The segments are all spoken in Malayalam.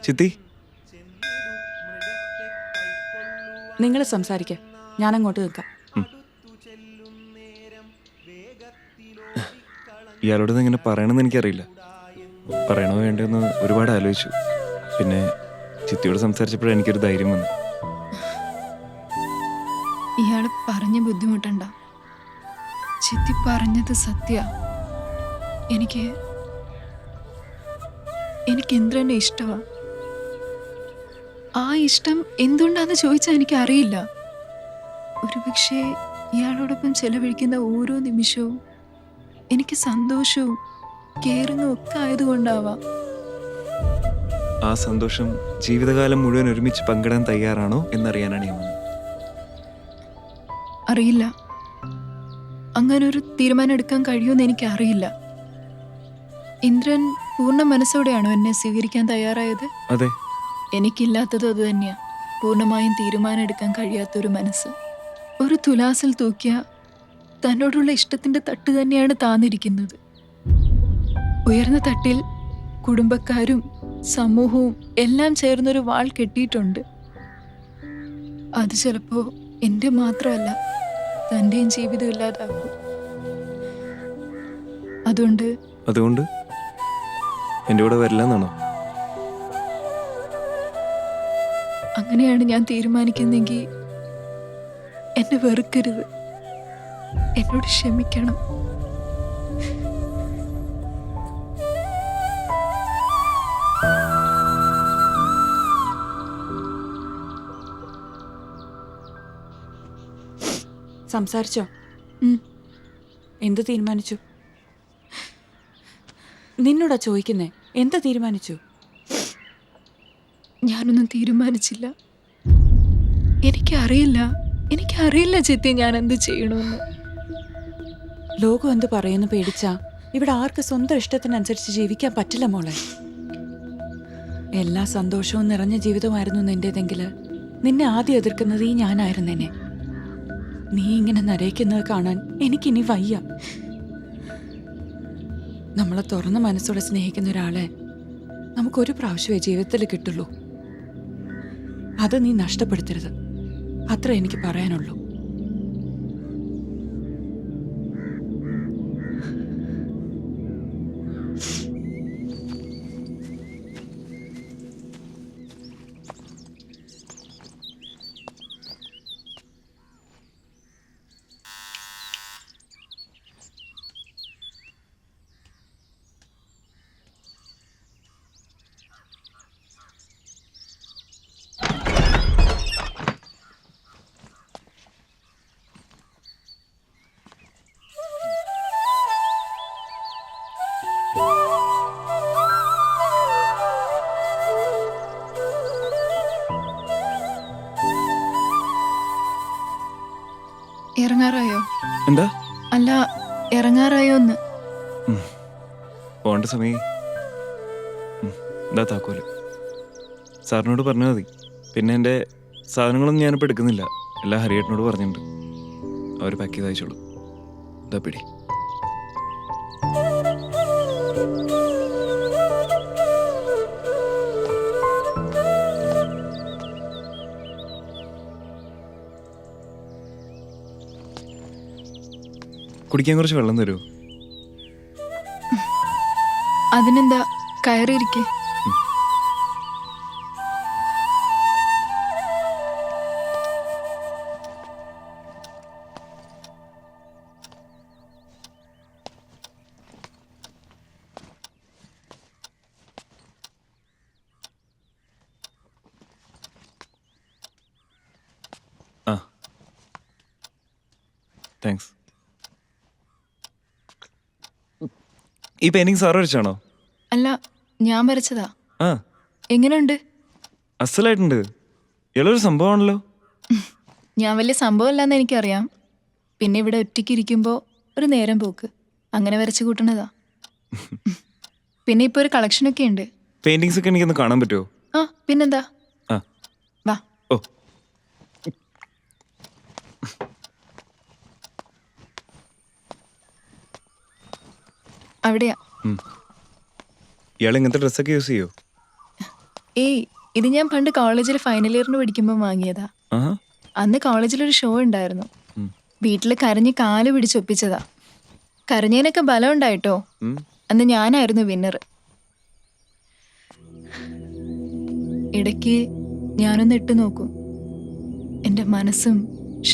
ചിത്തി, നിങ്ങൾ സംസാരിക്ക, ഞാനങ്ങോട്ട് നിൽക്കാം. ഇയാളോട് ഇങ്ങനെ പറയണമെന്ന് എനിക്കറിയില്ല. പറയണോ വേണ്ടെന്ന് ഒരുപാട് ആലോചിച്ചു. പിന്നെ ചിത്തിയോട് സംസാരിച്ചപ്പോഴാണ് എനിക്കൊരു ധൈര്യം വന്നു. ഇയാള് പറഞ്ഞ് ബുദ്ധിമുട്ടണ്ട. ചിത്തി പറഞ്ഞത് സത്യ. എനിക്ക് ഇന്ദ്രനെ ഇഷ്ടമാ. ആ ഇഷ്ടം എന്തുകൊണ്ടാന്ന് ചോദിച്ചാൽ എനിക്ക് അറിയില്ല. ഒരുപക്ഷെ ഇയാളോടൊപ്പം ചെലവഴിക്കുന്ന ഓരോ നിമിഷവും എനിക്ക് സന്തോഷവും കെയറിങ്ങും ഒക്കെ ആയതുകൊണ്ടാവാം. ആ സന്തോഷം ജീവിതകാലം മുഴുവൻ ഒരുമിച്ച് പങ്കിടാൻ തയ്യാറാണോ എന്നറിയാനാണ് ഞാൻ വന്നത്. അറിയില്ല, അങ്ങനൊരു തീരുമാനം എടുക്കാൻ കഴിയുമെന്ന് എനിക്ക് അറിയില്ല. ഇന്ദ്രൻ പൂർണ്ണ മനസ്സോടെയാണോ എന്നെ സ്വീകരിക്കാൻ തയ്യാറായത്? അതെ. എനിക്കില്ലാത്തതും അത് തന്നെയാ. പൂർണ്ണമായും തീരുമാനം എടുക്കാൻ കഴിയാത്തൊരു മനസ്സ്. ഒരു തുലാസിൽ തൂക്കിയ തന്നോടുള്ള ഇഷ്ടത്തിന്റെ തട്ട് തന്നെയാണ് താന്നിരിക്കുന്നത്. ഉയർന്ന തട്ടിൽ കുടുംബക്കാരും സമൂഹവും എല്ലാം ചേർന്നൊരു വാൾ കെട്ടിയിട്ടുണ്ട്. അത് ചിലപ്പോ എന്റെ മാത്രമല്ല, തന്റെയും ജീവിതം ഇല്ലാതാക്കും. അതുകൊണ്ട് എൻ്റെ കൂടെ വരില്ലെന്നാണോ? അങ്ങനെയാണ് ഞാൻ തീരുമാനിക്കുന്നെങ്കിൽ എന്നെ വെറുക്കരുത്, എന്നോട് ക്ഷമിക്കണം. സംസാരിച്ചോ? എന്ത് തീരുമാനിച്ചു? നിന്നോടാ ചോദിക്കുന്നേ, എന്താ തീരുമാനിച്ചു? ഞാനൊന്നും തീരുമാനിച്ചില്ല. എനിക്കറിയില്ല ചിത്തി, ഞാൻ എന്ത് ചെയ്യണമെന്ന്. ലോകം എന്ത് പറയുന്നു പേടിച്ചാ ഇവിടെ ആർക്ക് സ്വന്തം ഇഷ്ടത്തിനനുസരിച്ച് ജീവിക്കാൻ പറ്റില്ല മോളെ. എല്ലാ സന്തോഷവും നിറഞ്ഞ ജീവിതമായിരുന്നു നിന്റേതെങ്കില് നിന്നെ ആദ്യം എതിർക്കുന്നത് ഈ ഞാനായിരുന്നേനെ. നീ ഇങ്ങനെ നരയിക്കുന്നത് കാണാൻ എനിക്കിനി വയ്യ. നമ്മളെ തുറന്ന മനസ്സോടെ സ്നേഹിക്കുന്ന ഒരാളെ നമുക്കൊരു പ്രാവശ്യമേ ജീവിതത്തിൽ കിട്ടുള്ളൂ. അത് നീ നഷ്ടപ്പെടുത്തരുത്, അത്ര എനിക്ക് പറയാനുള്ളൂ. ഇറങ്ങാറായോ? എന്താ? അല്ല, ഇറങ്ങാറായോന്ന്. പോകേണ്ട സമയം. എന്താ താക്കോല്? സാറിനോട് പറഞ്ഞാൽ മതി. പിന്നെ എൻ്റെ സാധനങ്ങളൊന്നും ഞാനിപ്പോൾ എടുക്കുന്നില്ല, എല്ലാം ഹരിയേട്ടനോട് പറഞ്ഞിട്ടുണ്ട്. അവർ പാക്ക് ചെയ്ത് അയച്ചോളൂ. ഇതാ പിടി. കുടിക്കാൻ കുറച്ച് വെള്ളം തരുമോ? അതിനെന്താ, കയറിയിരിക്കേ. ആ, താങ്ക്സ്. ഈ പെയിന്റിങ് സാറ് വരച്ചാണോ? അല്ല, ഞാൻ വരച്ചതാ. ആ, എങ്ങനെയുണ്ട്? അസലായിട്ടുണ്ട്. ഇയാളൊരു സംഭവമാണല്ലോ. ഞാൻ വലിയ സംഭവമല്ലാന്ന് എനിക്കറിയാം. പിന്നെ ഇവിടെ ഒറ്റയ്ക്ക് ഇരിക്കുമ്പോൾ ഒരു നേരം പോക്ക്, അങ്ങനെ വരച്ചു കൂട്ടണതാ. പിന്നെ ഇപ്പൊ ഒരു കളക്ഷനൊക്കെ ഉണ്ട്. പെയിന്റിങ്സ് ഒക്കെ എനിക്കൊന്ന് കാണാൻ പറ്റുമോ? ആ, പിന്നെന്താ, ആ, വാ. ഓ, അവിടെയാ. ഇയാൾ ഇങ്ങനത്തെ ഡ്രസ്സൊക്കെ യൂസ് ചെയ്യോ? ഏയ് ഇത് ഞാൻ പണ്ട് കോളേജിൽ ഫൈനൽ ഇയറിന് പഠിക്കുമ്പോൾ വാങ്ങിയതാ. ആഹാ. അന്ന് കോളേജിലൊരു ഷോ ഉണ്ടായിരുന്നു. ഉം. വീട്ടിൽ കരഞ്ഞ് കാല് പിടിച്ചൊപ്പിച്ചതാ. കരഞ്ഞതിനൊക്കെ ബലം ഉണ്ടായിട്ടോ. ഉം. അന്ന് ഞാനായിരുന്നു വിന്നർ. ഇടയ്ക്ക് ഞാനൊന്ന് ഇട്ടു നോക്കും. എൻ്റെ മനസ്സും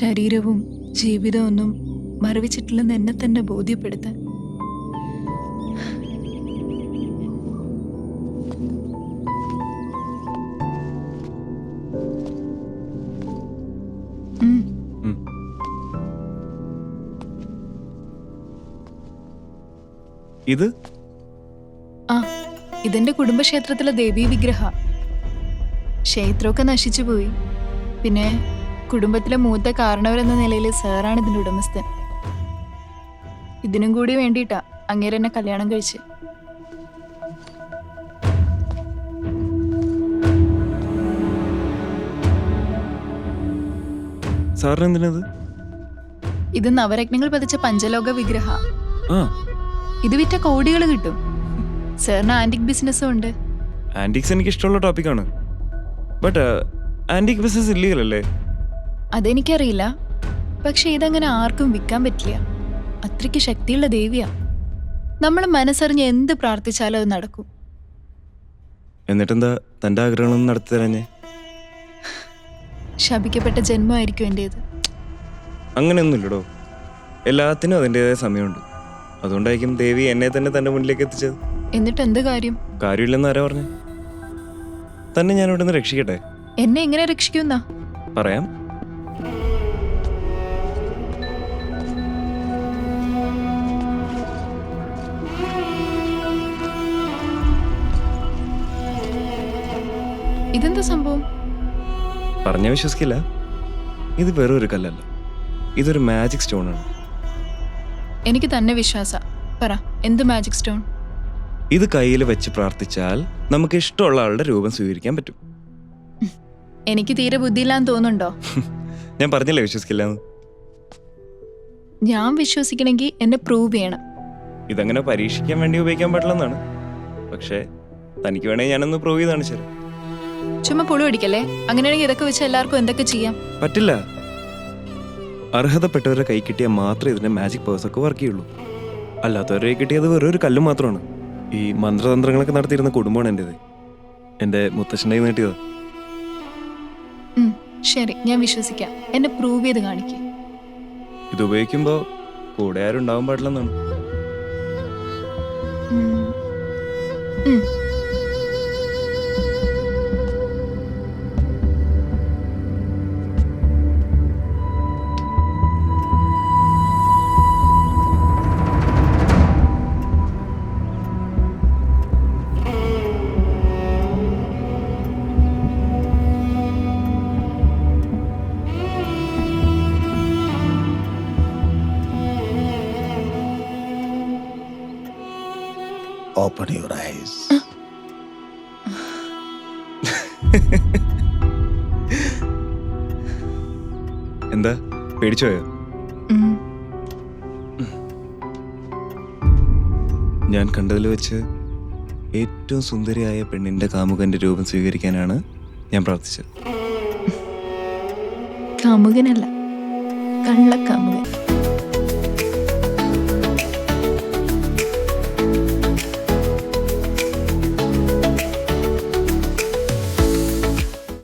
ശരീരവും ജീവിതവും ഒന്നും മറവിച്ചിട്ടില്ലെന്ന് എന്നെ തന്നെ ബോധ്യപ്പെടുത്താൻ. ഉം. ഉം. ഇത് ആ ഇതെന്റെ കുടുംബക്ഷേത്രത്തിലെ ദേവീ വിഗ്രഹ. ക്ഷേത്രമൊക്കെ നശിച്ചുപോയി. പിന്നെ കുടുംബത്തിലെ മൂത്ത കാരണവരെന്ന നിലയിൽ സാറാണ് ഇതിന്റെ ഉടമസ്ഥൻ. ഇതിനും കൂടി വേണ്ടിയിട്ടാ അങ്ങേര് എന്നെ കല്യാണം കഴിച്ച്. സാറിന് എന്തിനത്? ഇത് നവരത്നങ്ങൾ പതിച്ച പഞ്ചലോക വിഗ്രഹ. ആ, ഇത് വിറ്റ കോടികൾ കിട്ടും. സാറിന് ആന്റിക് ബിസിനസ്സും ഉണ്ട്. ആന്റിക്സ് എനിക്ക് ഇഷ്ടമുള്ള ടോപ്പിക്കാണ്. ബട്ട് ആന്റിക് ബിസിനസ് ഇല്ലീഗൽ അല്ലേ? അതെനിക്കറിയില്ല. പക്ഷെ ഇതങ്ങനെ ആർക്കും വിൽക്കാൻ പറ്റില്ല. അത്രയ്ക്ക് ശക്തിയുള്ള ദേവിയാ. നമ്മൾ മനസ്സറിഞ്ഞ് എന്ത് പ്രാർത്ഥിച്ചാലും അത് നടക്കും. എന്നിട്ടെന്താ തൻ്റെ ആഗ്രഹങ്ങളൊന്നും നടത്തി തരാഞ്ഞേ? ശപിക്കപ്പെട്ട ജന്മമായിരിക്കും എൻ്റേത്. അങ്ങനെയൊന്നുമില്ലടോ. എല്ലാത്തിനും അതിൻ്റെതായ സമയമുണ്ട്. അതുകൊണ്ടായിരിക്കും ദേവി എന്നെ തന്നെ തൻ്റെ മുന്നിലേക്ക് എത്തിച്ചത്. എന്നിട്ട് എന്ത് കാര്യം? കാര്യമില്ലെന്ന് ആരാ പറഞ്ഞു? തന്നെ ഞാൻ ഇവിടെ നിന്ന് രക്ഷിക്കട്ടെ? എന്നെ എങ്ങനെ രക്ഷിക്കുന്നാ? പറയാം. ഇതെന്താ സംഭവം? പറഞ്ഞ വിശ്വസിക്കില്ല. ഇത് വെറും ഒരു കല്ലല്ല, ഇതൊരു മാജിക് സ്റ്റോണാണ്. എനിക്ക് തന്നെ വിശ്വാസ. പറ, എന്ത് മാജിക് സ്റ്റോൺ? ഇത് കയ്യിൽ വെച്ച് പ്രാർത്ഥിച്ചാൽ നമുക്ക് ഇഷ്ടമുള്ള ആളുടെ രൂപം സ്വീകരിക്കാൻ പറ്റും. എനിക്ക് തീരെ ബുദ്ധിയില്ലാന്ന് തോന്നുന്നുണ്ടോ? ഞാൻ പറഞ്ഞില്ലേ വിശ്വസിക്കില്ല എന്ന്. ഞാൻ വിശ്വസിക്കണമെങ്കിൽ എന്നെ പ്രൂവ് ചെയ്യണം. ഇതങ്ങനെ പരീക്ഷിക്കാൻ വേണ്ടി ഉപയോഗിക്കാൻ പാടില്ലെന്നാണ്. പക്ഷേ തനിക്ക് വേണമെങ്കിൽ ഞാനൊന്ന് പ്രൂവ് ചെയ്താണ്. ശരി, ചുമ്മാ പുളു അടിക്കല്ലേ. അങ്ങനെയാണെങ്കിൽ ഇതൊക്കെ വെച്ച് എല്ലാവർക്കും എന്തൊക്കെ ചെയ്യാം? പറ്റില്ല. അർഹതപ്പെട്ടവരെ കൈ കിട്ടിയാൽ മാത്രമേ ഇതിന്റെ മാജിക് പവേഴ്സ് ഒക്കെ വർക്ക് ചെയ്യുള്ളൂ. അല്ലാത്തവരെ കൈ കിട്ടിയത് വെറും ഒരു കല്ല് മാത്രമാണ്. ഈ മന്ത്രതന്ത്രങ്ങളൊക്കെ നടത്തിയിരുന്ന കുടുംബമാണ് എൻ്റെത്. എൻ്റെ മുത്തശ്ശൻ്റെ കയ്യിൽ നീട്ടിയത്. ശരി, ഞാൻ വിശ്വസിക്കാം. എന്നെ പ്രൂവ് ചെയ്ത് കാണിക്കേ. ഇത് ഉപയോഗിക്കുമ്പോൾ കൂടെ ആരും ഉണ്ടാവാൻ പാടില്ലെന്നാണ്. Open your eyes. എന്താ പേടിച്ചോയോ? ഞാൻ കണ്ടതിൽ വെച്ച് ഏറ്റവും സുന്ദരിയായ പെണ്ണിന്റെ കാമുകന്റെ രൂപം സ്വീകരിക്കാനാണ് ഞാൻ പ്രാർത്ഥിച്ചത്. കാമുകനല്ല, കള്ളക്കാമുകൻ.